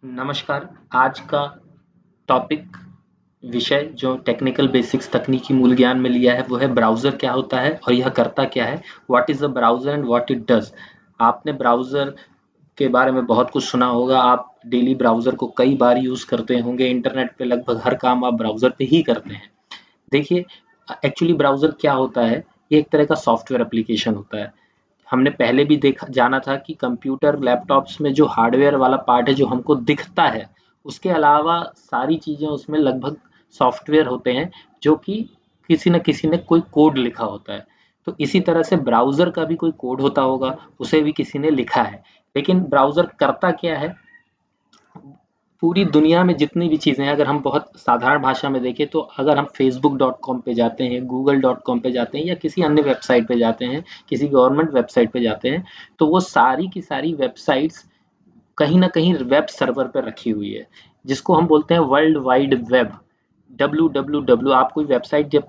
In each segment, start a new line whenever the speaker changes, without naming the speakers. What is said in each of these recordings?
नमस्कार। आज का टॉपिक विषय जो टेक्निकल बेसिक्स तकनीकी मूल ज्ञान में लिया है वो है ब्राउज़र क्या होता है और यह करता क्या है। What is a browser and what it does. आपने ब्राउज़र के बारे में बहुत कुछ सुना होगा। आप डेली ब्राउज़र को कई बार यूज़ करते होंगे। इंटरनेट पे लगभग हर काम आप ब्राउज़र पे ही करते हैं। देखिए, एक्चुअली ब्राउज़र क्या होता है, ये एक तरह का सॉफ्टवेयर एप्लीकेशन होता है। हमने पहले भी देखा जाना था कि कंप्यूटर लैपटॉप्स में जो हार्डवेयर वाला पार्ट है जो हमको दिखता है, उसके अलावा सारी चीज़ें उसमें लगभग सॉफ्टवेयर होते हैं जो कि किसी न किसी ने कोई कोड लिखा होता है। तो इसी तरह से ब्राउज़र का भी कोई कोड होता होगा, उसे भी किसी ने लिखा है। लेकिन ब्राउज़र करता क्या है? पूरी दुनिया में जितनी भी चीज़ें हैं, अगर हम बहुत साधारण भाषा में देखें तो अगर हम facebook.com पे जाते हैं, google.com पे जाते हैं या किसी अन्य वेबसाइट पे जाते हैं, किसी गवर्नमेंट वेबसाइट पे जाते हैं, तो वो सारी की सारी वेबसाइट्स कहीं ना कहीं वेब सर्वर पर रखी हुई है, जिसको हम बोलते हैं वर्ल्ड वाइड वेब। www। आप कोई वेबसाइट जब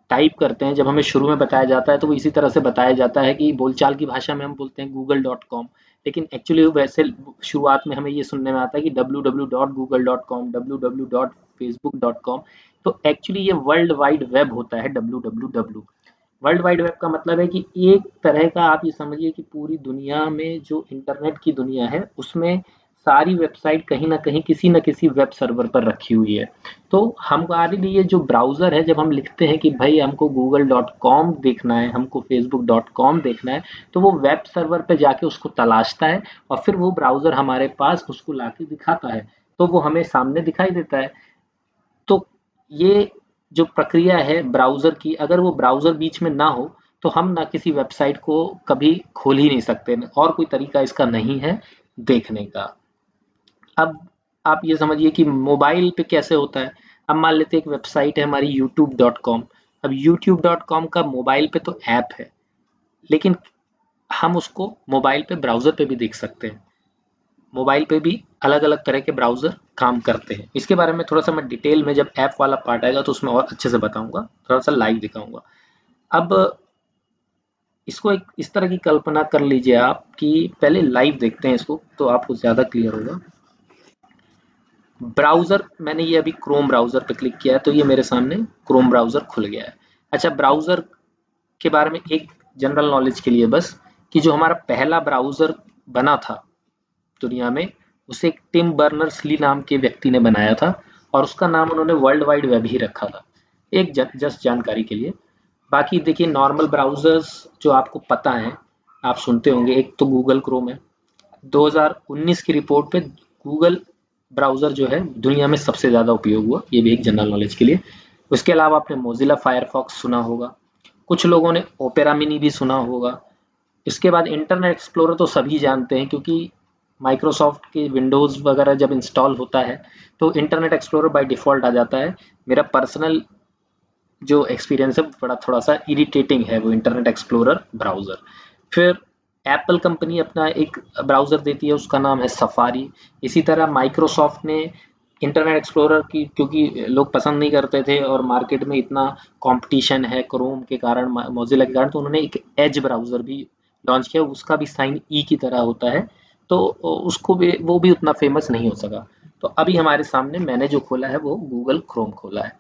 टाइप करते हैं, जब हमें शुरू में बताया जाता है तो वो इसी तरह से बताया जाता है कि बोलचाल की भाषा में हम बोलते हैं google.com। लेकिन एक्चुअली वैसे शुरुआत में हमें ये सुनने में आता है कि www.google.com, www.facebook.com। तो एक्चुअली ये वर्ल्ड वाइड वेब होता है www। वर्ल्ड वाइड वेब का मतलब है कि एक तरह का आप ये समझिए कि पूरी दुनिया में जो इंटरनेट की दुनिया है उसमें सारी वेबसाइट कहीं ना कहीं किसी न किसी वेब सर्वर पर रखी हुई है। तो हमारे लिए जो ब्राउज़र है, जब हम लिखते हैं कि भाई हमको google.com देखना है, हमको facebook.com देखना है, तो वो वेब सर्वर पे जाके उसको तलाशता है और फिर वो ब्राउज़र हमारे पास उसको लाके दिखाता है, तो वो हमें सामने दिखाई देता है। तो ये जो प्रक्रिया है ब्राउज़र की, अगर वो ब्राउज़र बीच में ना हो तो हम ना किसी वेबसाइट को कभी खोल ही नहीं सकते और कोई तरीका इसका नहीं है देखने का। अब आप ये समझिए कि मोबाइल पे कैसे होता है। अब मान लेते हैं एक वेबसाइट है हमारी youtube.com। अब youtube.com का मोबाइल पे तो ऐप है, लेकिन हम उसको मोबाइल पे ब्राउज़र पे भी देख सकते हैं। मोबाइल पे भी अलग अलग तरह के ब्राउज़र काम करते हैं। इसके बारे में थोड़ा सा मैं डिटेल में जब ऐप वाला पार्ट आएगा तो उसमें और अच्छे से बताऊंगा, थोड़ा सा लाइव दिखाऊंगा। अब इसको एक इस तरह की कल्पना कर लीजिए आप कि पहले लाइव देखते हैं इसको तो आपको ज़्यादा क्लियर होगा। ब्राउज़र, मैंने ये अभी क्रोम ब्राउज़र पे क्लिक किया है तो ये मेरे सामने क्रोम ब्राउज़र खुल गया है। अच्छा, ब्राउज़र के बारे में एक जनरल नॉलेज के लिए बस, कि जो हमारा पहला ब्राउज़र बना था दुनिया में, उसे एक टिम बर्नर्स ली नाम के व्यक्ति ने बनाया था और उसका नाम उन्होंने वर्ल्ड वाइड वेब ही रखा था। एक जस्ट जानकारी के लिए। बाकी देखिए, नॉर्मल ब्राउज़र्स जो आपको पता है, आप सुनते होंगे, एक तो गूगल क्रोम है। 2019 की रिपोर्ट पे गूगल ब्राउज़र जो है दुनिया में सबसे ज़्यादा उपयोग हुआ, ये भी एक जनरल नॉलेज के लिए। उसके अलावा आपने मोजिला फायरफॉक्स सुना होगा, कुछ लोगों ने ओपेरा मिनी भी सुना होगा। इसके बाद इंटरनेट एक्सप्लोरर तो सभी जानते हैं, क्योंकि माइक्रोसॉफ्ट के विंडोज़ वगैरह जब इंस्टॉल होता है तो इंटरनेट एक्सप्लोरर बाय डिफ़ॉल्ट आ जाता है। मेरा पर्सनल जो एक्सपीरियंस है बड़ा थोड़ा सा इरिटेटिंग है वो इंटरनेट एक्सप्लोरर ब्राउज़र। फिर एप्पल कंपनी अपना एक ब्राउज़र देती है, उसका नाम है सफारी। इसी तरह माइक्रोसॉफ्ट ने इंटरनेट एक्सप्लोरर की, क्योंकि लोग पसंद नहीं करते थे और मार्केट में इतना कंपटीशन है क्रोम के कारण, मोजिला के कारण, तो उन्होंने एक एज ब्राउज़र भी लॉन्च किया। उसका भी साइन ई की तरह होता है, तो उसको भी, वो भी उतना फेमस नहीं हो सका। तो अभी हमारे सामने मैंने जो खोला है वो गूगल क्रोम खोला है।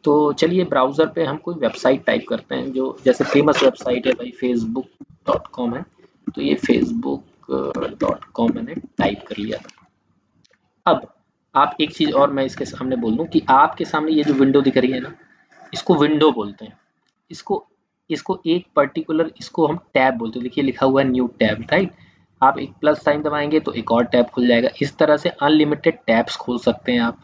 तो चलिए ब्राउज़र पे हम कोई वेबसाइट टाइप करते हैं, जो जैसे फेमस वेबसाइट है भाई facebook.com है, तो ये facebook.com मैंने टाइप कर लिया था। अब आप एक चीज़ और मैं इसके सामने बोल दूं कि आपके सामने ये जो विंडो दिख रही है ना, इसको विंडो बोलते हैं। इसको इसको एक पर्टिकुलर, इसको हम टैब बोलते हैं। देखिए लिखा हुआ है न्यू टैब, राइट। आप एक प्लस साइन दबाएंगे तो एक और टैब खुल जाएगा। इस तरह से अनलिमिटेड टैब्स खोल सकते हैं आप।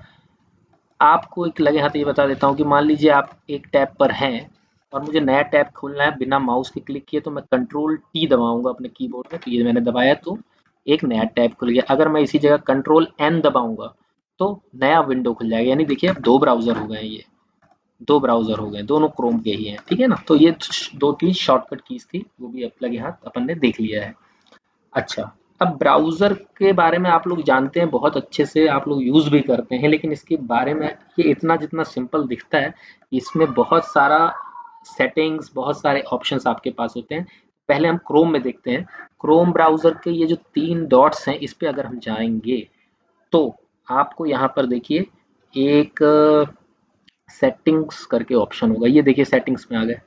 आपको एक लगे हाथ ये बता देता हूँ कि मान लीजिए आप एक टैब पर हैं और मुझे नया टैब खोलना है बिना माउस के क्लिक किए, तो मैं कंट्रोल टी दबाऊंगा अपने कीबोर्ड में, तो ये मैंने दबाया तो एक नया टैब खुल गया। अगर मैं इसी जगह कंट्रोल एन दबाऊंगा तो नया विंडो खुल जाएगा। यानी देखिए अब दो ब्राउजर हो गए, ये दो ब्राउजर हो गए, दोनों क्रोम के ही हैं, ठीक है ना। तो ये दो तीन शॉर्टकट कीज थी, वो भी अब लगे हाथ अपन ने देख लिया है। अच्छा, अब ब्राउज़र के बारे में आप लोग जानते हैं बहुत अच्छे से, आप लोग यूज़ भी करते हैं, लेकिन इसके बारे में ये इतना जितना सिंपल दिखता है, इसमें बहुत सारा सेटिंग्स, बहुत सारे ऑप्शंस आपके पास होते हैं। पहले हम क्रोम में देखते हैं। क्रोम ब्राउज़र के ये जो तीन डॉट्स हैं, इस पे अगर हम जाएंगे तो आपको यहाँ पर देखिए एक सेटिंग्स करके ऑप्शन होगा, ये देखिए सेटिंग्स में आ गए।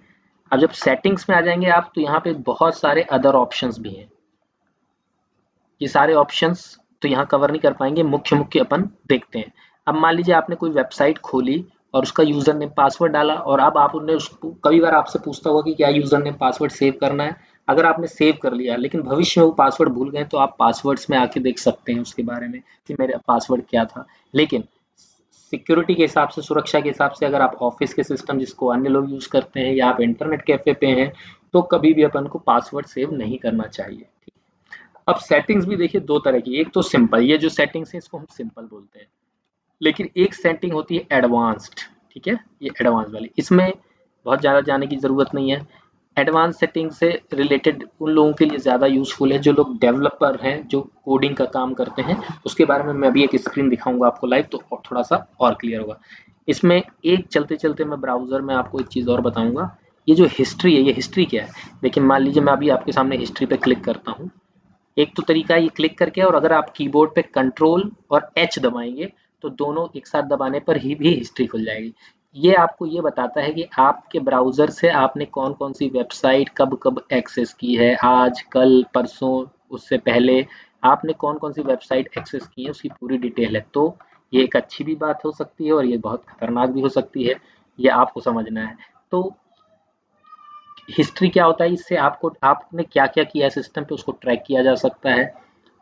अब जब सेटिंग्स में आ जाएंगे आप, तो यहाँ पे बहुत सारे अदर ऑप्शंस भी हैं। ये सारे ऑप्शंस तो यहाँ कवर नहीं कर पाएंगे, मुख्य मुख्य अपन देखते हैं। अब मान लीजिए आपने कोई वेबसाइट खोली और उसका यूजर नेम पासवर्ड डाला, और अब आप उन्हें उसको कई बार आपसे पूछता होगा कि क्या यूजर नेम पासवर्ड सेव करना है। अगर आपने सेव कर लिया लेकिन भविष्य में वो पासवर्ड भूल गए, तो आप पासवर्ड्स में आके देख सकते हैं उसके बारे में कि मेरा पासवर्ड क्या था। लेकिन सिक्योरिटी के हिसाब से, सुरक्षा के हिसाब से, अगर आप ऑफिस के सिस्टम जिसको अन्य लोग यूज करते हैं या आप इंटरनेट कैफे पे हैं, तो कभी भी अपन को पासवर्ड सेव नहीं करना चाहिए। अब सेटिंग्स भी देखिए दो तरह की, एक तो सिंपल, ये जो सेटिंग्स है इसको हम सिंपल बोलते हैं, लेकिन एक सेटिंग होती है एडवांस्ड। ठीक है, ये एडवांस वाली, इसमें बहुत ज़्यादा जाने की ज़रूरत नहीं है। एडवांस सेटिंग से रिलेटेड उन लोगों के लिए ज़्यादा यूजफुल है जो लोग डेवलपर हैं, जो कोडिंग का काम करते हैं। उसके बारे में मैं अभी एक स्क्रीन दिखाऊंगा आपको लाइव, तो थोड़ा सा और क्लियर होगा। इसमें एक चलते चलते मैं ब्राउज़र में आपको एक चीज़ और बताऊंगा। ये जो हिस्ट्री है, ये हिस्ट्री क्या है? देखिए मान लीजिए मैं अभी आपके सामने हिस्ट्री पे क्लिक करता हूँ। एक तो तरीका है ये क्लिक करके, और अगर आप कीबोर्ड पे कंट्रोल और एच दबाएंगे तो दोनों एक साथ दबाने पर ही भी हिस्ट्री खुल जाएगी। ये आपको ये बताता है कि आपके ब्राउजर से आपने कौन कौन सी वेबसाइट कब कब एक्सेस की है, आज, कल, परसों, उससे पहले आपने कौन कौन सी वेबसाइट एक्सेस की है, उसकी पूरी डिटेल है। तो ये एक अच्छी भी बात हो सकती है और ये बहुत खतरनाक भी हो सकती है, ये आपको समझना है। तो हिस्ट्री क्या होता है, इससे आपको आपने क्या क्या किया है सिस्टम पे उसको ट्रैक किया जा सकता है।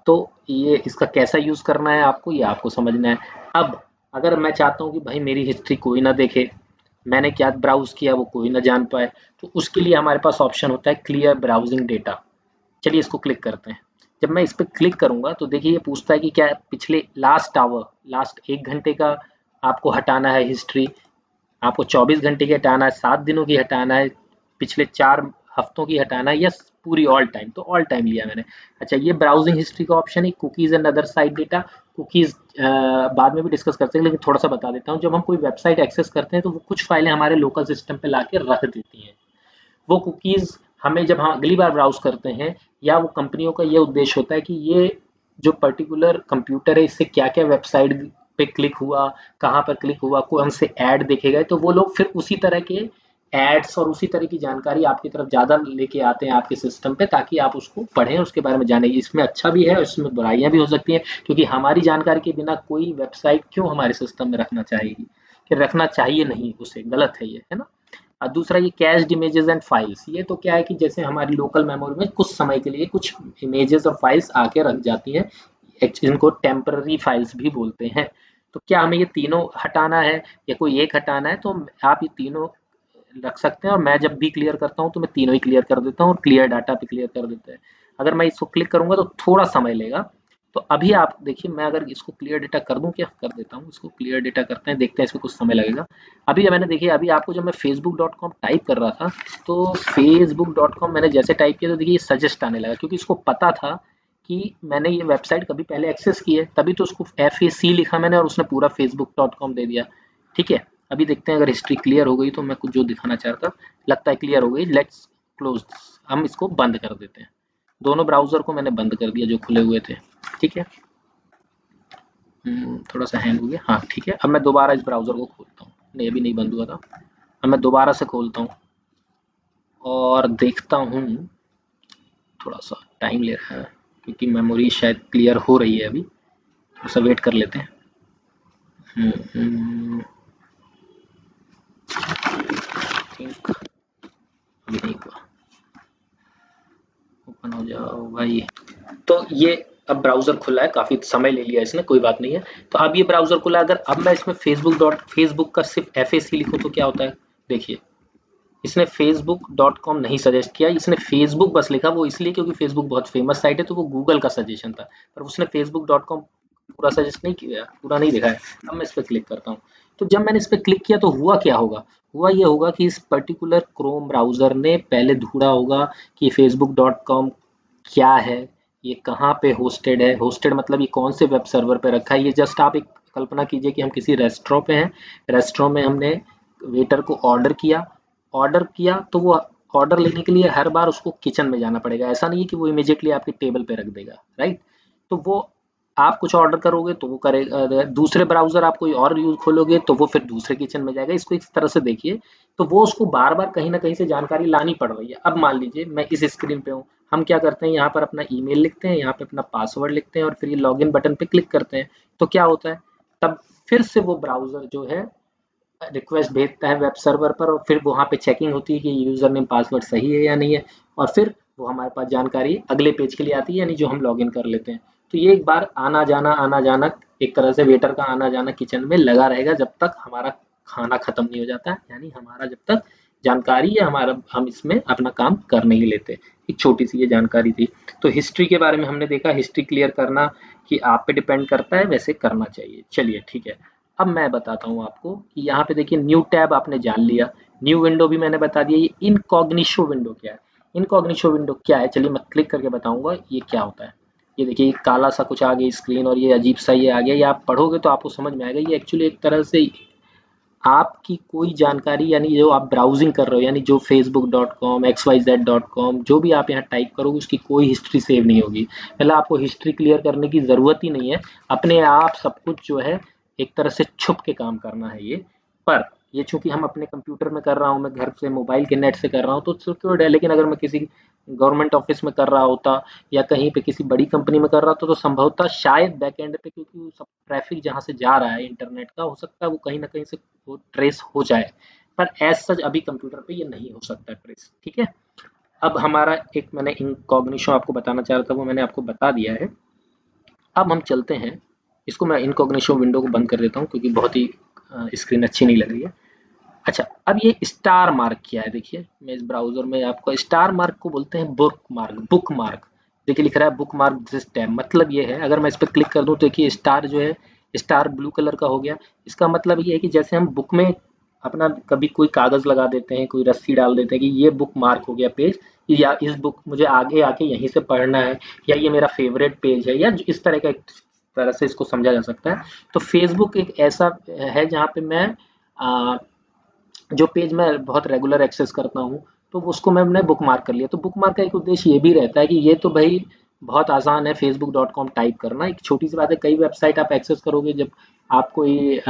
तो ये इसका कैसा यूज करना है आपको, ये आपको समझना है। अब अगर मैं चाहता हूँ कि भाई मेरी हिस्ट्री कोई ना देखे, मैंने क्या ब्राउज किया वो कोई ना जान पाए, तो उसके लिए हमारे पास ऑप्शन होता है क्लियर ब्राउजिंग डेटा। चलिए इसको क्लिक करते हैं। जब मैं इस पर क्लिक करूंगा तो देखिए ये पूछता है कि क्या पिछले लास्ट आवर, लास्ट 1 घंटे का आपको हटाना है हिस्ट्री, आपको 24 घंटे की हटाना है, 7 दिनों की हटाना है, पिछले 4 हफ्तों की हटाना है, या पूरी ऑल टाइम। तो ऑल टाइम लिया मैंने। अच्छा, ये ब्राउजिंग हिस्ट्री का ऑप्शन है। Cookies and other site data, cookies बाद में भी डिस्कस करते हैं, लेकिन थोड़ा सा बता देता हूँ। जब हम कोई वेबसाइट एक्सेस करते हैं तो वो कुछ फाइलें हमारे लोकल सिस्टम पे लाके रख देती हैं। वो कुकीज हमें जब हम अगली बार ब्राउज करते हैं, या वो कंपनियों का ये उद्देश्य होता है कि ये जो पर्टिकुलर कंप्यूटर है इससे क्या क्या वेबसाइट पे क्लिक हुआ, कहाँ पर क्लिक हुआ, कौन से ऐड देखे गए, तो वो लोग फिर उसी तरह के एड्स और उसी तरह की जानकारी आपकी तरफ ज़्यादा लेके आते हैं आपके सिस्टम पे, ताकि आप उसको पढ़ें, उसके बारे में जानें। इसमें अच्छा भी है और इसमें बुराइयां भी हो सकती हैं, क्योंकि हमारी जानकारी के बिना कोई वेबसाइट क्यों हमारे सिस्टम में रखना चाहेगी, कि रखना चाहिए नहीं, उसे गलत है ये, है ना। और दूसरा ये कैश्ड इमेजेस एंड फाइल्स, ये तो क्या है कि जैसे हमारी लोकल मेमोरी में कुछ समय के लिए कुछ इमेजेस और फाइल्स आके रख जाती हैं, इनको टेम्पररी फाइल्स भी बोलते हैं। तो क्या हमें ये तीनों हटाना है या कोई एक हटाना है, तो आप ये तीनों रख सकते हैं, और मैं जब भी क्लियर करता हूँ तो मैं तीनों ही क्लियर कर देता हूँ और क्लियर डाटा पे क्लियर कर देते हैं। अगर मैं इसको क्लिक करूंगा तो थोड़ा समय लेगा। तो अभी आप देखिए, मैं अगर इसको क्लियर डेटा कर दूं, क्या कर देता हूँ, इसको क्लियर डेटा करते हैं, देखते हैं इसमें कुछ समय लगेगा। अभी मैंने देखिए, अभी आपको जब मैं facebook.com टाइप कर रहा था, तो facebook.com मैंने जैसे टाइप किया तो देखिए ये सजेस्ट आने लगा, क्योंकि इसको पता था कि मैंने ये वेबसाइट कभी पहले एक्सेस की है, तभी तो उसको FAC लिखा मैंने और उसने पूरा facebook.com दे दिया। ठीक है, अभी देखते हैं अगर हिस्ट्री क्लियर हो गई तो मैं कुछ जो दिखाना चाह रहा था, लगता है क्लियर हो गई। लेट्स क्लोज, हम इसको बंद कर देते हैं। दोनों ब्राउजर को मैंने बंद कर दिया जो खुले हुए थे। ठीक है, थोड़ा सा हैंग हो गया, हाँ ठीक है। अब मैं दोबारा इस ब्राउजर को खोलता हूँ, नहीं अभी नहीं बंद हुआ था। अब मैं दोबारा से खोलता हूँ और देखता हूँ, थोड़ा सा टाइम ले रहा है क्योंकि मेमोरी शायद क्लियर हो रही है, अभी थोड़ा सा वेट कर लेते हैं। थिंक अभी नहीं हुआ, ओपन हो जाओ भाई। तो ये अब ब्राउजर खुला है, काफी समय ले लिया इसने, कोई बात नहीं है। तो अब ये ब्राउजर खुला है, अगर अब मैं इसमें फेसबुक का सिर्फ FAC लिखूं तो क्या होता है, देखिए इसने facebook.com नहीं सजेस्ट किया, इसने फेसबुक बस लिखा। वो इसलिए क्योंकि फेसबुक बहुत फेमस साइट है, तो वो गूगल का सजेशन था, पर उसने facebook.com पूरा सजेस्ट नहीं किया, पूरा नहीं दिखाया। अब मैं इस पर क्लिक करता हूँ, तो जब मैंने इस पर क्लिक किया तो हुआ क्या होगा, हुआ ये होगा कि इस पर्टिकुलर क्रोम ब्राउजर ने पहले ढूंढा होगा कि facebook.com क्या है, ये कहाँ पे होस्टेड है। होस्टेड मतलब ये कौन से वेब सर्वर पे रखा है। ये जस्ट आप एक कल्पना कीजिए कि हम किसी रेस्टोरेंट पे हैं, रेस्टोरेंट में हमने वेटर को ऑर्डर किया तो वो ऑर्डर लेने के लिए हर बार उसको किचन में जाना पड़ेगा। ऐसा नहीं है कि वो इमीडिएटली आपके टेबल पे रख देगा, राइट। तो वो आप कुछ ऑर्डर करोगे तो वो करेगा, दूसरे ब्राउजर आप कोई और यूज खोलोगे तो वो फिर दूसरे किचन में जाएगा। इसको इस तरह से देखिए, तो वो उसको बार बार कहीं ना कहीं से जानकारी लानी पड़ रही है। अब मान लीजिए मैं इस स्क्रीन पे हूँ, हम क्या करते हैं, यहाँ पर अपना ईमेल लिखते हैं, यहाँ पे अपना पासवर्ड लिखते हैं और फिर ये लॉगिन बटन पे क्लिक करते हैं। तो क्या होता है, तब फिर से वो ब्राउजर जो है रिक्वेस्ट भेजता है वेब सर्वर पर, और फिर वहाँ पे चेकिंग होती है कि यूजर नेम पासवर्ड सही है या नहीं है, और फिर वो हमारे पास जानकारी अगले पेज के लिए आती है, यानी जो हम लॉगिन कर लेते हैं। तो ये एक बार आना जाना एक तरह से वेटर का आना जाना किचन में लगा रहेगा जब तक हमारा खाना खत्म नहीं हो जाता, यानी हमारा जब तक जानकारी या हमारा हम इसमें अपना काम कर नहीं लेते। एक छोटी सी ये जानकारी थी। तो हिस्ट्री के बारे में हमने देखा, हिस्ट्री क्लियर करना कि आप पे डिपेंड करता है, वैसे करना चाहिए। चलिए ठीक है, अब मैं बताता हूँ आपको कि यहाँ पे देखिए न्यू टैब आपने जान लिया, न्यू विंडो भी मैंने बता दिया। ये इनकॉग्निशो विंडो क्या है, इनकॉग्निशो विंडो क्या है, चलिए मैं क्लिक करके बताऊंगा ये क्या होता है। ये देखिए ये काला सा कुछ आ गया स्क्रीन, और ये अजीब सा ये आ गया, ये आप पढ़ोगे तो आपको समझ में आएगा। ये एक्चुअली एक तरह से आपकी कोई जानकारी, यानी जो आप ब्राउजिंग कर रहे हो, यानी जो facebook.com xyz.com जो भी आप यहाँ टाइप करोगे उसकी कोई हिस्ट्री सेव नहीं होगी। पहले आपको हिस्ट्री क्लियर करने की ज़रूरत ही नहीं है, अपने आप सब कुछ जो है एक तरह से छुप के काम करना है ये। पर ये चूंकि हम अपने कंप्यूटर में कर रहा हूँ, मैं घर से मोबाइल के नेट से कर रहा हूँ तो सिक्योर्ड है, लेकिन अगर मैं किसी गवर्नमेंट ऑफिस में कर रहा होता या कहीं पे किसी बड़ी कंपनी में कर रहा होता तो संभवतः शायद बैकएंड पे, क्योंकि वो सब ट्रैफिक जहाँ से जा रहा है इंटरनेट का, हो सकता है वो कहीं ना कहीं से वो ट्रेस हो जाए। पर एज सच अभी कंप्यूटर पे ये नहीं हो सकता ट्रेस, ठीक है। अब हमारा एक मैंने इनकॉग्निशो आपको बताना चाह रहा था वो मैंने आपको बता दिया है। अब हम चलते हैं, इसको मैं इनकॉग्निशो विंडो को बंद कर देता हूँ क्योंकि बहुत ही स्क्रीन अच्छी नहीं लग रही है। अच्छा, अब ये स्टार मार्क क्या है, देखिए मैं इस ब्राउजर में आपको स्टार मार्क को बोलते हैं बुक मार्क, बुक मार्क। देखिए लिख रहा है बुक मार्क दिस टैब, मतलब ये है अगर मैं इस पर क्लिक कर दूं तो देखिए स्टार जो है स्टार ब्लू कलर का हो गया। इसका मतलब ये है कि जैसे हम बुक में अपना कभी कोई कागज लगा देते हैं, कोई रस्सी डाल देते हैं कि ये बुक मार्क हो गया पेज, या इस बुक मुझे आगे आके यहीं से पढ़ना है, या ये मेरा फेवरेट पेज है, या इस तरह का एक तरह से इसको समझा जा सकता है। तो फेसबुक एक ऐसा है जहाँ पे मैं जो पेज मैं बहुत रेगुलर एक्सेस करता हूँ तो उसको मैंने बुक मार्क कर लिया। तो बुक मार्क का एक उद्देश्य ये भी रहता है कि ये तो भाई बहुत आसान है facebook.com टाइप करना, एक छोटी सी बात है। कई वेबसाइट आप एक्सेस करोगे जब आप कोई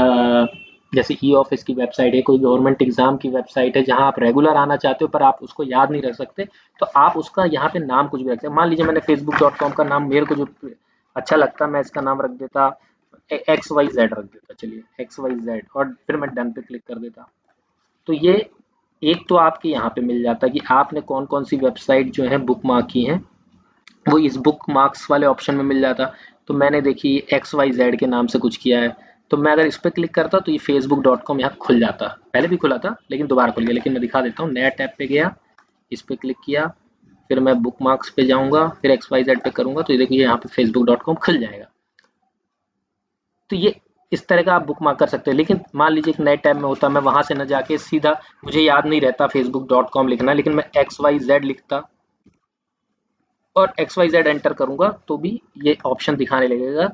जैसे ई ऑफिस की वेबसाइट है, कोई गवर्नमेंट एग्जाम की वेबसाइट है जहां आप रेगुलर आना चाहते हो पर आप उसको याद नहीं रख सकते, तो आप उसका यहाँ पे नाम कुछ भी रखते हैं। मान लीजिए मैंने facebook.com का नाम मेरे को जो अच्छा लगता मैं इसका नाम रख देता XYZ रख देता, चलिए XYZ, और फिर मैं डन पे क्लिक कर देता। तो ये एक तो आपके यहाँ पे मिल जाता है कि आपने कौन कौन सी वेबसाइट जो है बुक मार्क की हैं, वो इस बुक मार्क्स वाले ऑप्शन में मिल जाता। तो मैंने देखी XYZ के नाम से कुछ किया है, तो मैं अगर इस पर क्लिक करता तो ये facebook.com यहाँ खुल जाता। पहले भी खुला था लेकिन दोबारा खुल गया, लेकिन मैं दिखा देता हूँ। नया टैब पे गया, इस पर क्लिक किया, फिर मैं बुक मार्क्स पे जाऊँगा, फिर XYZ पे करूँगा तो ये देखिए यहाँ पे facebook.com खुल जाएगा। तो ये इस तरह का आप बुक मार्क कर सकते हैं। लेकिन मान लीजिए एक नए टैब में होता, मैं वहां से न जाके सीधा, मुझे याद नहीं रहता facebook.com लिखना, लेकिन मैं XYZ लिखता और XYZ एंटर करूंगा तो भी ये ऑप्शन दिखाने लगेगा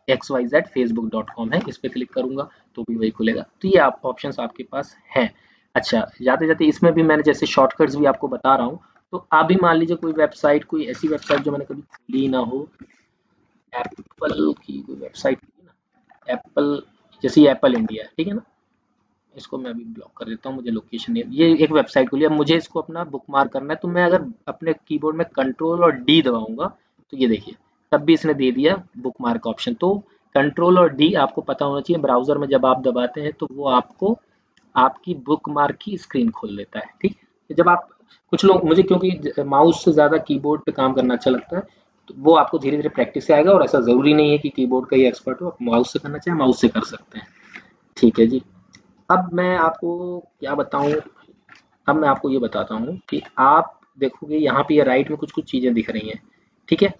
XYZ facebook.com है, इस पर क्लिक करूंगा तो भी वही खुलेगा। तो ये आप ऑप्शंस आपके पास हैं। अच्छा, जाते जाते इसमें भी मैंने जैसे शॉर्टकट्स भी आपको बता रहा हूँ, तो आप भी मान लीजिए कोई वेबसाइट, कोई ऐसी वेबसाइट जो मैंने कभी खुली ना हो, एप्पल की कोई वेबसाइट, एप्पल, जैसे ये एप्पल इंडिया है, ठीक है ना, इसको मैं अभी ब्लॉक कर देता हूँ, मुझे लोकेशन नहीं, ये एक वेबसाइट खुली, अब मुझे इसको अपना बुक मार्क करना है। तो मैं अगर अपने कीबोर्ड में कंट्रोल और डी दबाऊंगा तो ये देखिए तब भी इसने दे दिया बुक मार्क ऑप्शन। तो कंट्रोल और डी आपको पता होना चाहिए, ब्राउजर में जब आप दबाते हैं तो वो आपको आपकी बुक मार्क की स्क्रीन खोल लेता है, ठीक है। जब आप, कुछ लोग, मुझे क्योंकि माउस से ज़्यादा कीबोर्ड पे काम करना अच्छा लगता है, तो वो आपको धीरे धीरे प्रैक्टिस से आएगा, और ऐसा ज़रूरी नहीं है कि कीबोर्ड का ही एक्सपर्ट हो, आप माउस से करना चाहें माउस से कर सकते हैं, ठीक है जी। अब मैं आपको क्या बताऊं, अब मैं आपको ये बताता हूँ कि आप देखोगे यहाँ पे ये राइट में कुछ कुछ चीज़ें दिख रही हैं, ठीक है।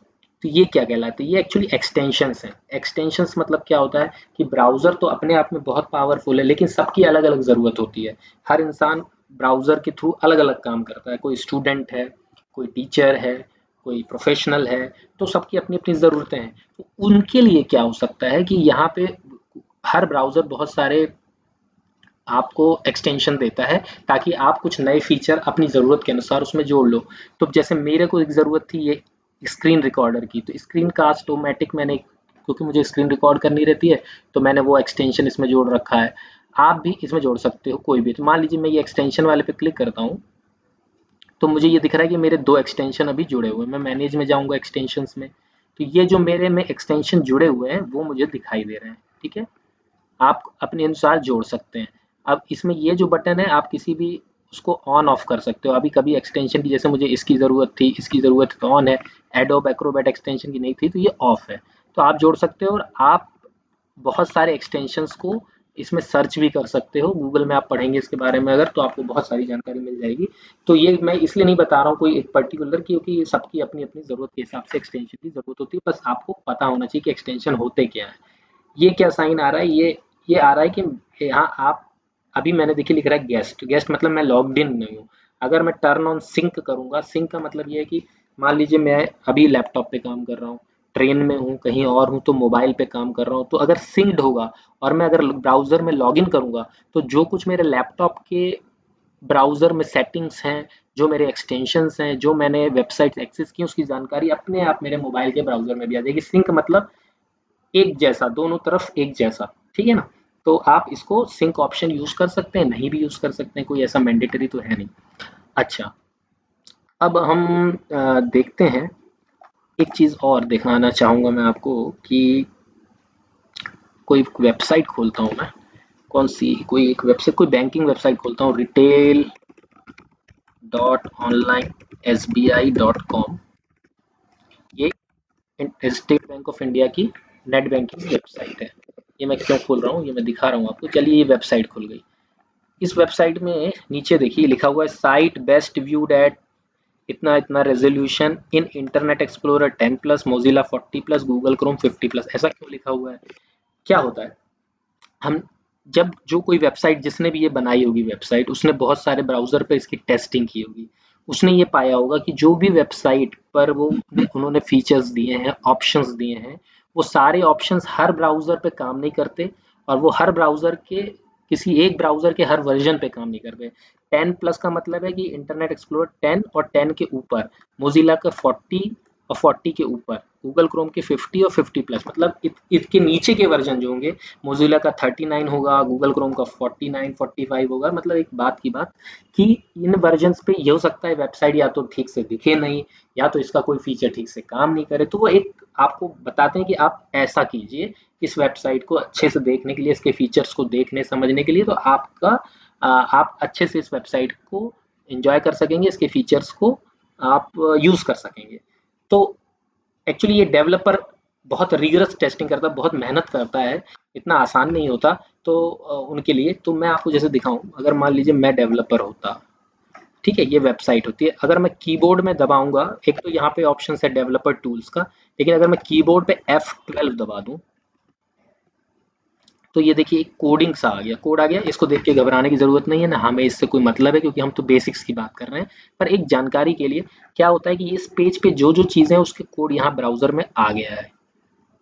तो ये क्या कहलाते हैं, ये एक्चुअली एक्सटेंशंस हैं। एक्सटेंशंस मतलब क्या होता है कि ब्राउज़र तो अपने आप में बहुत पावरफुल है, लेकिन सबकी अलग अलग ज़रूरत होती है। हर इंसान ब्राउज़र के थ्रू अलग अलग काम करता है, कोई स्टूडेंट है, कोई टीचर है, कोई प्रोफेशनल है, तो सबकी अपनी अपनी ज़रूरतें हैं। तो उनके लिए क्या हो सकता है कि यहाँ पे हर ब्राउज़र बहुत सारे आपको एक्सटेंशन देता है ताकि आप कुछ नए फीचर अपनी ज़रूरत के अनुसार उसमें जोड़ लो। तो जैसे मेरे को एक ज़रूरत थी ये स्क्रीन रिकॉर्डर की, तो स्क्रीन कास्ट ऑटोमेटिक मैंने क्योंकि मुझे स्क्रीन रिकॉर्ड करनी रहती है तो मैंने वो एक्सटेंशन इसमें जोड़ रखा है। आप भी इसमें जोड़ सकते हो कोई भी। तो मान लीजिए मैं ये एक्सटेंशन वाले पे क्लिक करता हूँ तो मुझे ये दिख रहा है कि मेरे 2 एक्सटेंशन अभी जुड़े हुए हैं। मैं मैनेज में जाऊँगा एक्सटेंशंस में, तो ये जो मेरे में एक्सटेंशन जुड़े हुए हैं वो मुझे दिखाई दे रहे हैं, ठीक है। आप अपने अनुसार जोड़ सकते हैं। अब इसमें ये जो बटन है आप किसी भी उसको ऑन ऑफ कर सकते हो। अभी कभी एक्सटेंशन की जैसे मुझे इसकी ज़रूरत थी, इसकी ज़रूरत तो ऑन है, एडोब एक्रोबैट एक्सटेंशन की नहीं थी तो ये ऑफ है। तो आप जोड़ सकते हो और आप बहुत सारे एक्सटेंशंस को इसमें सर्च भी कर सकते हो। गूगल में आप पढ़ेंगे इसके बारे में अगर तो आपको बहुत सारी जानकारी मिल जाएगी। तो ये मैं इसलिए नहीं बता रहा हूँ कोई एक पर्टिकुलर, क्योंकि ये सबकी अपनी अपनी ज़रूरत के हिसाब से एक्सटेंशन की ज़रूरत होती है। बस आपको पता होना चाहिए कि एक्सटेंशन होते क्या है। ये क्या साइन आ रहा है, ये आ रहा है कि यहाँ आप अभी मैंने देखिए लिख रहा है गेस्ट। गेस्ट मतलब मैं लॉग्ड इन नहीं हूँ। अगर मैं टर्न ऑन सिंक करूंगा, सिंक का मतलब ये है कि मान लीजिए मैं अभी लैपटॉप पे काम कर रहा हूँ, ट्रेन में हूँ, कहीं और हूँ, तो मोबाइल पे काम कर रहा हूँ, तो अगर सिंक्ड होगा और मैं अगर ब्राउजर में लॉगिन करूंगा तो जो कुछ मेरे लैपटॉप के ब्राउजर में सेटिंग्स हैं, जो मेरे एक्सटेंशंस हैं, जो मैंने वेबसाइट एक्सेस की उसकी जानकारी अपने आप मेरे मोबाइल के ब्राउजर में भी आ जाएगी। सिंक मतलब एक जैसा, दोनों तरफ एक जैसा, ठीक है ना। तो आप इसको सिंक ऑप्शन यूज कर सकते हैं, नहीं भी यूज कर सकते हैं, कोई ऐसा मैंडेटरी तो है नहीं। अच्छा, अब हम देखते हैं, एक चीज और दिखाना चाहूंगा मैं आपको कि कोई वेबसाइट खोलता हूं मैं, कौन सी, कोई एक वेबसाइट, कोई बैंकिंग वेबसाइट खोलता हूँ, retail.onlinesbi.com। ये स्टेट बैंक ऑफ इंडिया की नेट बैंकिंग वेबसाइट है। ये मैं क्यों खोल रहा हूँ, ये मैं दिखा रहा हूँ आपको। चलिए ये वेबसाइट खुल गई। इस वेबसाइट में नीचे देखिए लिखा हुआ है साइट बेस्ट व्यूड एट इतना इतना resolution in internet explorer 10 plus, Mozilla 40 plus, Google Chrome 50 plus. ऐसा क्यों लिखा हुआ है, क्या होता है, हम जब जो कोई वेबसाइट जिसने भी ये बनाई होगी वेबसाइट, उसने बहुत सारे ब्राउजर पे इसकी टेस्टिंग की होगी। उसने ये पाया होगा कि जो भी वेबसाइट पर वो उन्होंने फीचर्स दिए हैं, ऑप्शंस दिए हैं, वो सारे ऑप्शंस हर ब्राउजर पे काम नहीं करते और वो हर ब्राउजर के किसी एक ब्राउजर के हर वर्जन पे काम नहीं करते। 10 प्लस का मतलब है कि इंटरनेट एक्सप्लोरर 10 और 10 के ऊपर, मोजिला का 40 और 40 के ऊपर, गूगल क्रोम के 50 और 50 प्लस, मतलब इसके नीचे के वर्जन जो होंगे, मोजिला का 39 होगा, गूगल क्रोम का 49 45 होगा। मतलब एक बात की बात कि इन वर्जन्स पे ये हो सकता है वेबसाइट या तो ठीक से दिखे नहीं, या तो इसका कोई फीचर ठीक से काम नहीं करे। तो वो एक आपको बताते हैं कि आप ऐसा कीजिए, इस वेबसाइट को अच्छे से देखने के लिए, इसके फीचर्स को देखने समझने के लिए, तो आपका आप अच्छे से इस वेबसाइट को एंजॉय कर सकेंगे, इसके फीचर्स को आप यूज कर सकेंगे। तो एक्चुअली ये डेवलपर बहुत रिगरस टेस्टिंग करता है, बहुत मेहनत करता है, इतना आसान नहीं होता। तो उनके लिए तो मैं आपको जैसे दिखाऊं, अगर मान लीजिए मैं डेवलपर होता, ठीक है, ये वेबसाइट होती है, अगर मैं कीबोर्ड में दबाऊंगा, एक तो यहाँ पे ऑप्शन है डेवलपर टूल्स का, लेकिन अगर मैं कीबोर्ड पे F12 दबा दूं तो ये देखिए एक कोडिंग सा आ गया, कोड आ गया। इसको देख के घबराने की जरूरत नहीं है, ना हमें इससे कोई मतलब है, क्योंकि हम तो बेसिक्स की बात कर रहे हैं। पर एक जानकारी के लिए क्या होता है कि इस पेज पे जो जो चीजें हैं उसके कोड यहाँ ब्राउजर में आ गया है।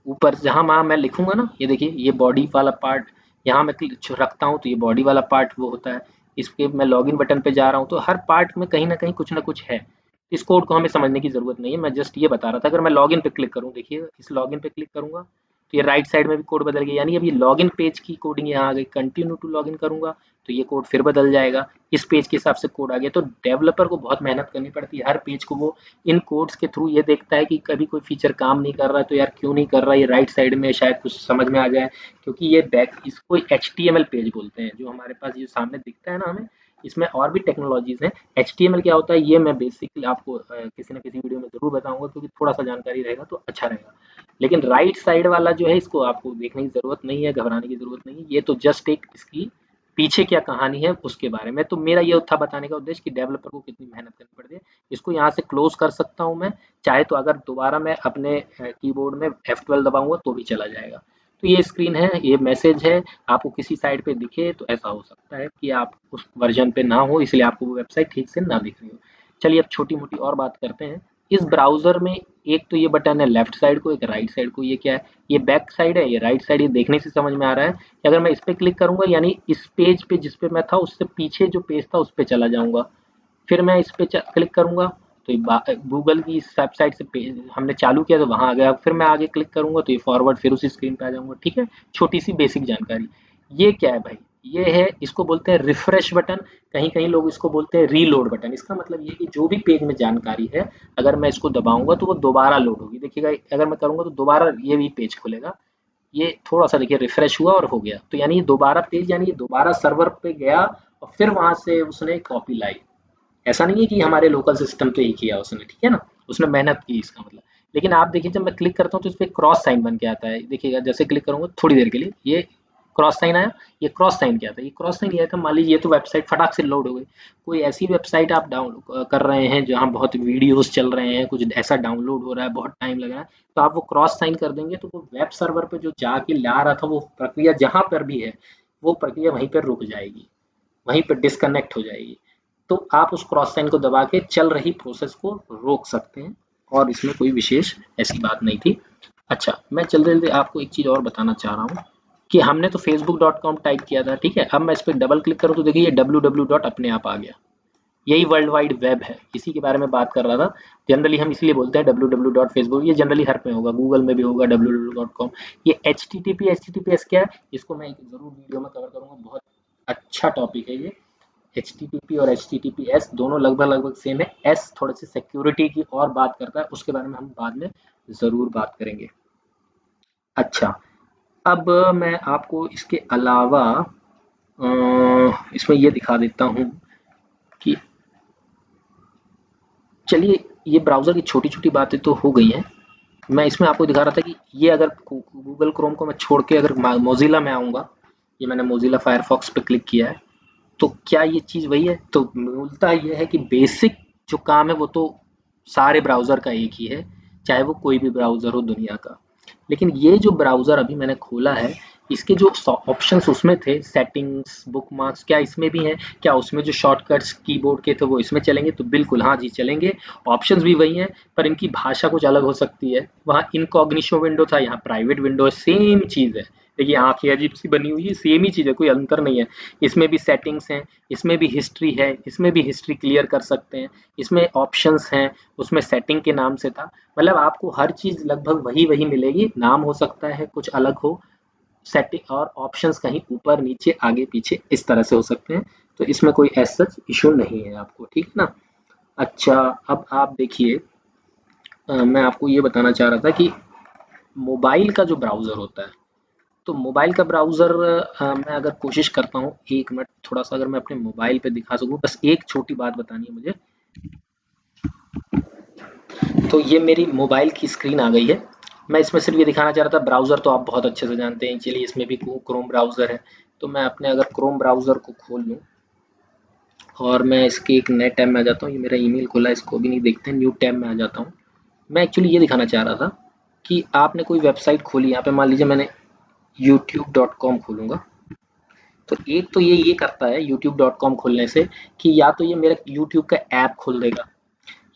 ऊपर जहाँ वहाँ मैं लिखूंगा ना, ये देखिए ये बॉडी वाला पार्ट यहाँ मैं रखता हूँ, तो ये बॉडी वाला पार्ट वो होता है। इसके मैं लॉगिन बटन पे जा रहा हूँ तो हर पार्ट में कहीं ना कुछ है। इस कोड को हमें समझने की जरूरत नहीं है, मैं जस्ट ये बता रहा था। अगर मैं लॉगिन पे क्लिक करूँ, देखिए इस लॉगिन पे क्लिक करूंगा तो ये राइट साइड में भी कोड बदल गया, यानी अब ये लॉगिन पेज की कोडिंग यहाँ आ गई। कंटिन्यू टू लॉगिन करूंगा तो ये कोड फिर बदल जाएगा, इस पेज के हिसाब से कोड आ गया। तो डेवलपर को बहुत मेहनत करनी पड़ती है, हर पेज को वो इन कोड्स के थ्रू ये देखता है कि कभी कोई फीचर काम नहीं कर रहा है तो यार क्यों नहीं कर रहा है, ये राइट साइड में शायद कुछ समझ में आ जाए। क्योंकि ये बैक, इसको HTML पेज बोलते हैं, जो हमारे पास ये सामने दिखता है ना हमें, इसमें और भी टेक्नोलॉजीज हैं। HTML क्या होता है ये मैं बेसिकली आपको किसी न किसी वीडियो में जरूर बताऊंगा, क्योंकि थोड़ा सा जानकारी रहेगा तो अच्छा रहेगा। लेकिन राइट साइड वाला जो है इसको आपको देखने की जरूरत नहीं है, घबराने की जरूरत नहीं है। ये तो जस्ट एक इसकी पीछे क्या कहानी है उसके बारे में। तो मेरा ये था बताने का उद्देश्य कि डेवलपर को कितनी मेहनत करनी पड़ती है। इसको यहाँ से क्लोज कर सकता हूँ मैं, चाहे तो अगर दोबारा मैं अपने कीबोर्ड में F12 दबाऊंगा तो भी चला जाएगा। तो ये स्क्रीन है, ये मैसेज है, आपको किसी साइट पे दिखे तो ऐसा हो सकता है कि आप उस वर्जन पे ना हो, इसलिए आपको वो वेबसाइट ठीक से ना दिख रही हो। चलिए अब छोटी मोटी और बात करते हैं। इस ब्राउजर में एक तो ये बटन है लेफ्ट साइड को, एक राइट साइड को। ये क्या है, ये बैक साइड है, ये राइट साइड। ये देखने से समझ में आ रहा है कि अगर मैं इस पे क्लिक करूंगा यानी इस पेज पे जिस पे मैं था उससे पीछे जो पेज था उस पे चला जाऊंगा। फिर मैं इस पे क्लिक करूंगा तो गूगल की इस वेबसाइट से हमने चालू किया तो वहां आ गया, फिर मैं आगे क्लिक करूंगा तो ये फॉरवर्ड, फिर उसी स्क्रीन पे आ जाऊंगा। ठीक है, छोटी सी बेसिक जानकारी। ये क्या है भाई, ये है, इसको बोलते हैं रिफ्रेश बटन, कहीं कहीं लोग इसको बोलते हैं रीलोड बटन। इसका मतलब ये कि जो भी पेज में जानकारी है, अगर मैं इसको दबाऊंगा तो वो दोबारा लोड होगी। देखिएगा, अगर मैं करूंगा तो दोबारा ये भी पेज खुलेगा। ये थोड़ा सा देखिए रिफ्रेश हुआ और हो गया, तो यानी ये दोबारा पेज, यानी ये दोबारा सर्वर पे गया और फिर वहां से उसने कॉपी लाई। ऐसा नहीं है कि हमारे लोकल सिस्टम पे ही किया उसने, ठीक है ना, उसने मेहनत की इसका मतलब। लेकिन आप देखिए, जब मैं क्लिक करता हूँ तो इस पे क्रॉस साइन बन के आता है, देखिएगा जैसे क्लिक करूंगा थोड़ी देर के लिए ये क्रॉस साइन आया। ये क्रॉस साइन क्या था, ये क्रॉस साइन ये था, मान लीजिए ये तो वेबसाइट फटाक से लोड हो गई। कोई ऐसी वेबसाइट आप डाउनलोड कर रहे हैं जहाँ बहुत वीडियोस चल रहे हैं, कुछ ऐसा डाउनलोड हो रहा है, बहुत टाइम लग रहा है, तो आप वो क्रॉस साइन कर देंगे तो वो वेब सर्वर पे जो जाके ला रहा था, वो प्रक्रिया जहाँ पर भी है, वो प्रक्रिया वहीं पर रुक जाएगी, वहीं पर डिस्कनेक्ट हो जाएगी। तो आप उस क्रॉस साइन को दबा के चल रही प्रोसेस को रोक सकते हैं, और इसमें कोई विशेष ऐसी बात नहीं थी। अच्छा, मैं जल्दी जल्दी आपको एक चीज़ और बताना चाह रहा हूँ कि हमने तो facebook.com टाइप किया था, ठीक है। अब मैं इस पर डबल क्लिक करूँ तो देखिए ये www डॉट अपने आप आ गया। यही वर्ल्ड वाइड वेब है, इसी के बारे में बात कर रहा था। जनरली हम इसलिए बोलते हैं www डॉट फेसबुक, ये जनरली हर पे होगा, गूगल में भी होगा www.com। ये HTTPS क्या है, इसको मैं एक जरूर वीडियो में कवर करूंगा, बहुत अच्छा टॉपिक है ये। HTTP और HTTPS दोनों लगभग लगभग सेम है। एस थोड़े से सिक्योरिटी की और बात करता है, उसके बारे में हम बाद में ज़रूर बात करेंगे। अच्छा, अब मैं आपको इसके अलावा इसमें ये दिखा देता हूँ कि, चलिए, ये ब्राउज़र की छोटी छोटी बातें तो हो गई हैं। मैं इसमें आपको दिखा रहा था कि ये अगर गूगल क्रोम को मैं छोड़ के अगर मोजिला में आऊँगा, ये मैंने मोजिला फायरफॉक्स पे क्लिक किया है, तो क्या ये चीज़ वही है? तो मूलतः ये है कि बेसिक जो काम है वो तो सारे ब्राउज़र का एक ही है, चाहे वो कोई भी ब्राउज़र हो दुनिया का। लेकिन ये जो ब्राउज़र अभी मैंने खोला है, इसके जो ऑप्शंस उसमें थे, सेटिंग्स, बुकमार्क्स, क्या इसमें भी हैं? क्या उसमें जो शॉर्टकट्स कीबोर्ड के थे वो इसमें चलेंगे? तो बिल्कुल हाँ जी, चलेंगे। ऑप्शंस भी वही हैं, पर इनकी भाषा कुछ अलग हो सकती है। वहाँ इनकॉग्निशो विंडो था, यहाँ प्राइवेट विंडो है, सेम चीज़ है। देखिए आँखें अजीब सी बनी हुई है, सेम ही चीज़ है, कोई अंतर नहीं है। इसमें भी सेटिंग्स हैं, इसमें भी हिस्ट्री है, इसमें भी हिस्ट्री क्लियर कर सकते हैं, इसमें ऑप्शंस हैं, उसमें सेटिंग के नाम से था। मतलब आपको हर चीज़ लगभग वही वही मिलेगी, नाम हो सकता है कुछ अलग हो, सेटिंग और ऑप्शंस कहीं ऊपर नीचे आगे पीछे इस तरह से हो सकते हैं। तो इसमें कोई ऐसा सच इशू नहीं है आपको, ठीक है ना। अच्छा, अब आप देखिए, मैं आपको ये बताना चाह रहा था कि मोबाइल का जो ब्राउज़र होता है, तो मोबाइल का ब्राउज़र मैं अगर कोशिश करता हूँ, एक मिनट थोड़ा सा अगर मैं अपने मोबाइल पे दिखा सकूँ, बस एक छोटी बात बतानी है मुझे। तो ये मेरी मोबाइल की स्क्रीन आ गई है। मैं इसमें सिर्फ ये दिखाना चाह रहा था, ब्राउज़र तो आप बहुत अच्छे से जानते हैं, चलिए इसमें भी क्रोम ब्राउज़र है। तो मैं अपने अगर क्रोम ब्राउज़र को खोल लूँ और मैं इसके एक नए टैब में आ जाता हूँ, ये मेरा ईमेल खुला है, इसको भी नहीं देखते, न्यू टैब में आ जाता हूँ। मैं एक्चुअली ये दिखाना चाह रहा था कि आपने कोई वेबसाइट खोली, यहाँ पे मान लीजिए मैंने youtube.com खोलूँगा, तो एक तो ये करता है youtube.com खोलने से कि या तो ये मेरा YouTube का ऐप खोल देगा,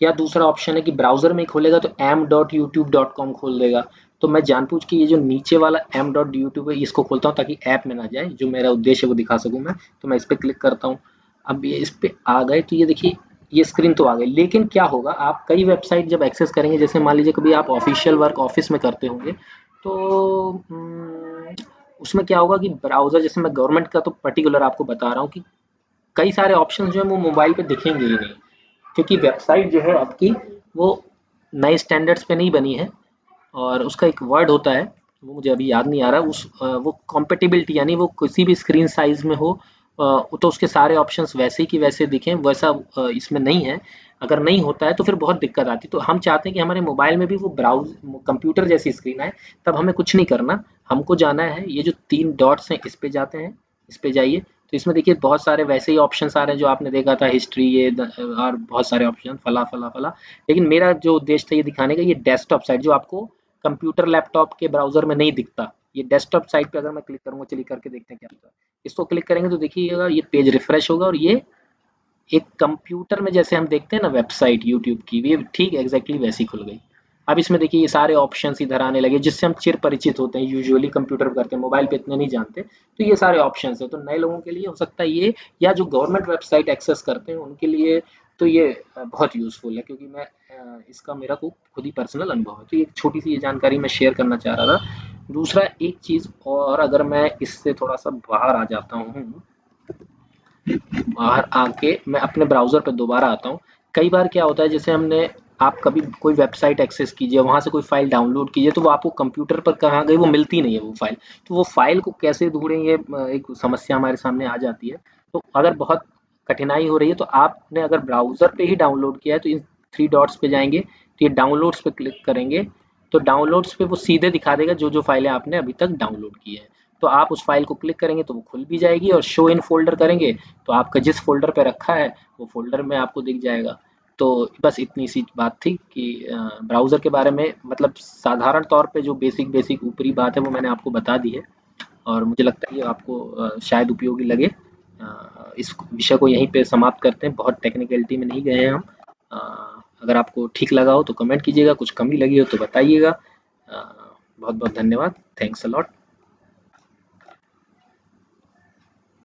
या दूसरा ऑप्शन है कि ब्राउजर में ही खोलेगा तो m.youtube.com खोल देगा। तो मैं जानबूझ के ये जो नीचे वाला m.youtube है इसको खोलता हूँ ताकि ऐप में ना जाए, जो मेरा उद्देश्य है वो दिखा सकूँ मैं। तो मैं इस पर क्लिक करता हूँ। अब ये इस पे आ गए तो ये देखिए, ये स्क्रीन तो आ गई, लेकिन क्या होगा, आप कई वेबसाइट जब एक्सेस करेंगे, जैसे मान लीजिए कभी आप ऑफिशियल वर्क ऑफिस में करते होंगे, तो उसमें क्या होगा कि ब्राउजर, जैसे मैं गवर्नमेंट का तो पर्टिकुलर आपको बता रहा हूँ कि कई सारे ऑप्शन जो है वो मोबाइल पे दिखेंगे ही नहीं, क्योंकि वेबसाइट जो है आपकी वो नए स्टैंडर्ड्स पे नहीं बनी है। और उसका एक वर्ड होता है, वो मुझे अभी याद नहीं आ रहा, वो कॉम्पेटिबिलिटी, यानी वो किसी भी स्क्रीन साइज में हो, तो उसके सारे ऑप्शंस वैसे ही कि वैसे दिखें, वैसा इसमें नहीं है। अगर नहीं होता है तो फिर बहुत दिक्कत आती है। तो हम चाहते हैं कि हमारे मोबाइल में भी वो ब्राउज कंप्यूटर जैसी स्क्रीन आए। तब हमें कुछ नहीं करना, हमको जाना है, ये जो 3 डॉट्स हैं इस पे जाते हैं, इस पे जाइए। तो इसमें देखिए बहुत सारे वैसे ही ऑप्शंस आ रहे हैं जो आपने देखा था, हिस्ट्री, ये और बहुत सारे ऑप्शन, फला फला फला। लेकिन मेरा जो उद्देश्य था ये दिखाने का, ये डेस्कटॉप साइट जो आपको कंप्यूटर लैपटॉप के ब्राउजर में नहीं दिखता, ये डेस्कटॉप साइट पे अगर मैं क्लिक करूंगा, चलिए करके देखते हैं क्या होता है। इसको क्लिक करेंगे तो देखिएगा ये पेज रिफ्रेश होगा, और ये एक कंप्यूटर में जैसे हम देखते हैं ना वेबसाइट यूट्यूब की, ये ठीक एग्जैक्टली वैसी खुल गई। अब इसमें देखिए ये सारे ऑप्शंस इधर आने लगे, जिससे हम चिर परिचित होते हैं, यूजुअली कंप्यूटर पर करते हैं, मोबाइल पे इतने नहीं जानते। तो ये सारे ऑप्शंस है, तो नए लोगों के लिए हो सकता है ये, या जो गवर्नमेंट वेबसाइट एक्सेस करते हैं उनके लिए तो ये बहुत यूज़फुल है, क्योंकि मैं इसका मेरा को खुद ही पर्सनल अनुभव है। तो ये छोटी सी ये जानकारी मैं शेयर करना चाह रहा था। दूसरा एक चीज़ और, अगर मैं इससे थोड़ा सा बाहर आ जाता हूँ, बाहर आके मैं अपने ब्राउज़र पे दोबारा आता हूँ। कई बार क्या होता है, जैसे हमने आप कभी कोई वेबसाइट एक्सेस कीजिए, वहाँ से कोई फ़ाइल डाउनलोड कीजिए, तो वो आपको कंप्यूटर पर कहाँ गई वो मिलती नहीं है वो फ़ाइल। तो वो फ़ाइल को कैसे ढूँढें, ये एक समस्या हमारे सामने आ जाती है। तो अगर बहुत कठिनाई हो रही है, तो आपने अगर ब्राउज़र पे ही डाउनलोड किया है, तो इन 3 डॉट्स पे जाएँगे, तो ये डाउनलोड्स पे क्लिक करेंगे, तो डाउनलोड्स पे वो सीधे दिखा देगा जो-जो फ़ाइलें आपने अभी तक डाउनलोड की है। तो आप उस फ़ाइल को क्लिक करेंगे तो वो खुल भी जाएगी, और शो इन फ़ोल्डर करेंगे तो आपका जिस फ़ोल्डर पे रखा है वो फ़ोल्डर में आपको दिख जाएगा। तो बस इतनी सी बात थी कि ब्राउज़र के बारे में, मतलब साधारण तौर पे जो बेसिक ऊपरी बात है वो मैंने आपको बता दी है, और मुझे लगता है ये आपको शायद उपयोगी लगे। इस विषय को यहीं पे समाप्त करते हैं, बहुत टेक्निकलिटी में नहीं गए हैं हम। अगर आपको ठीक लगा हो तो कमेंट कीजिएगा, कुछ कमी लगी हो तो बताइएगा। बहुत बहुत धन्यवाद। Thanks a lot.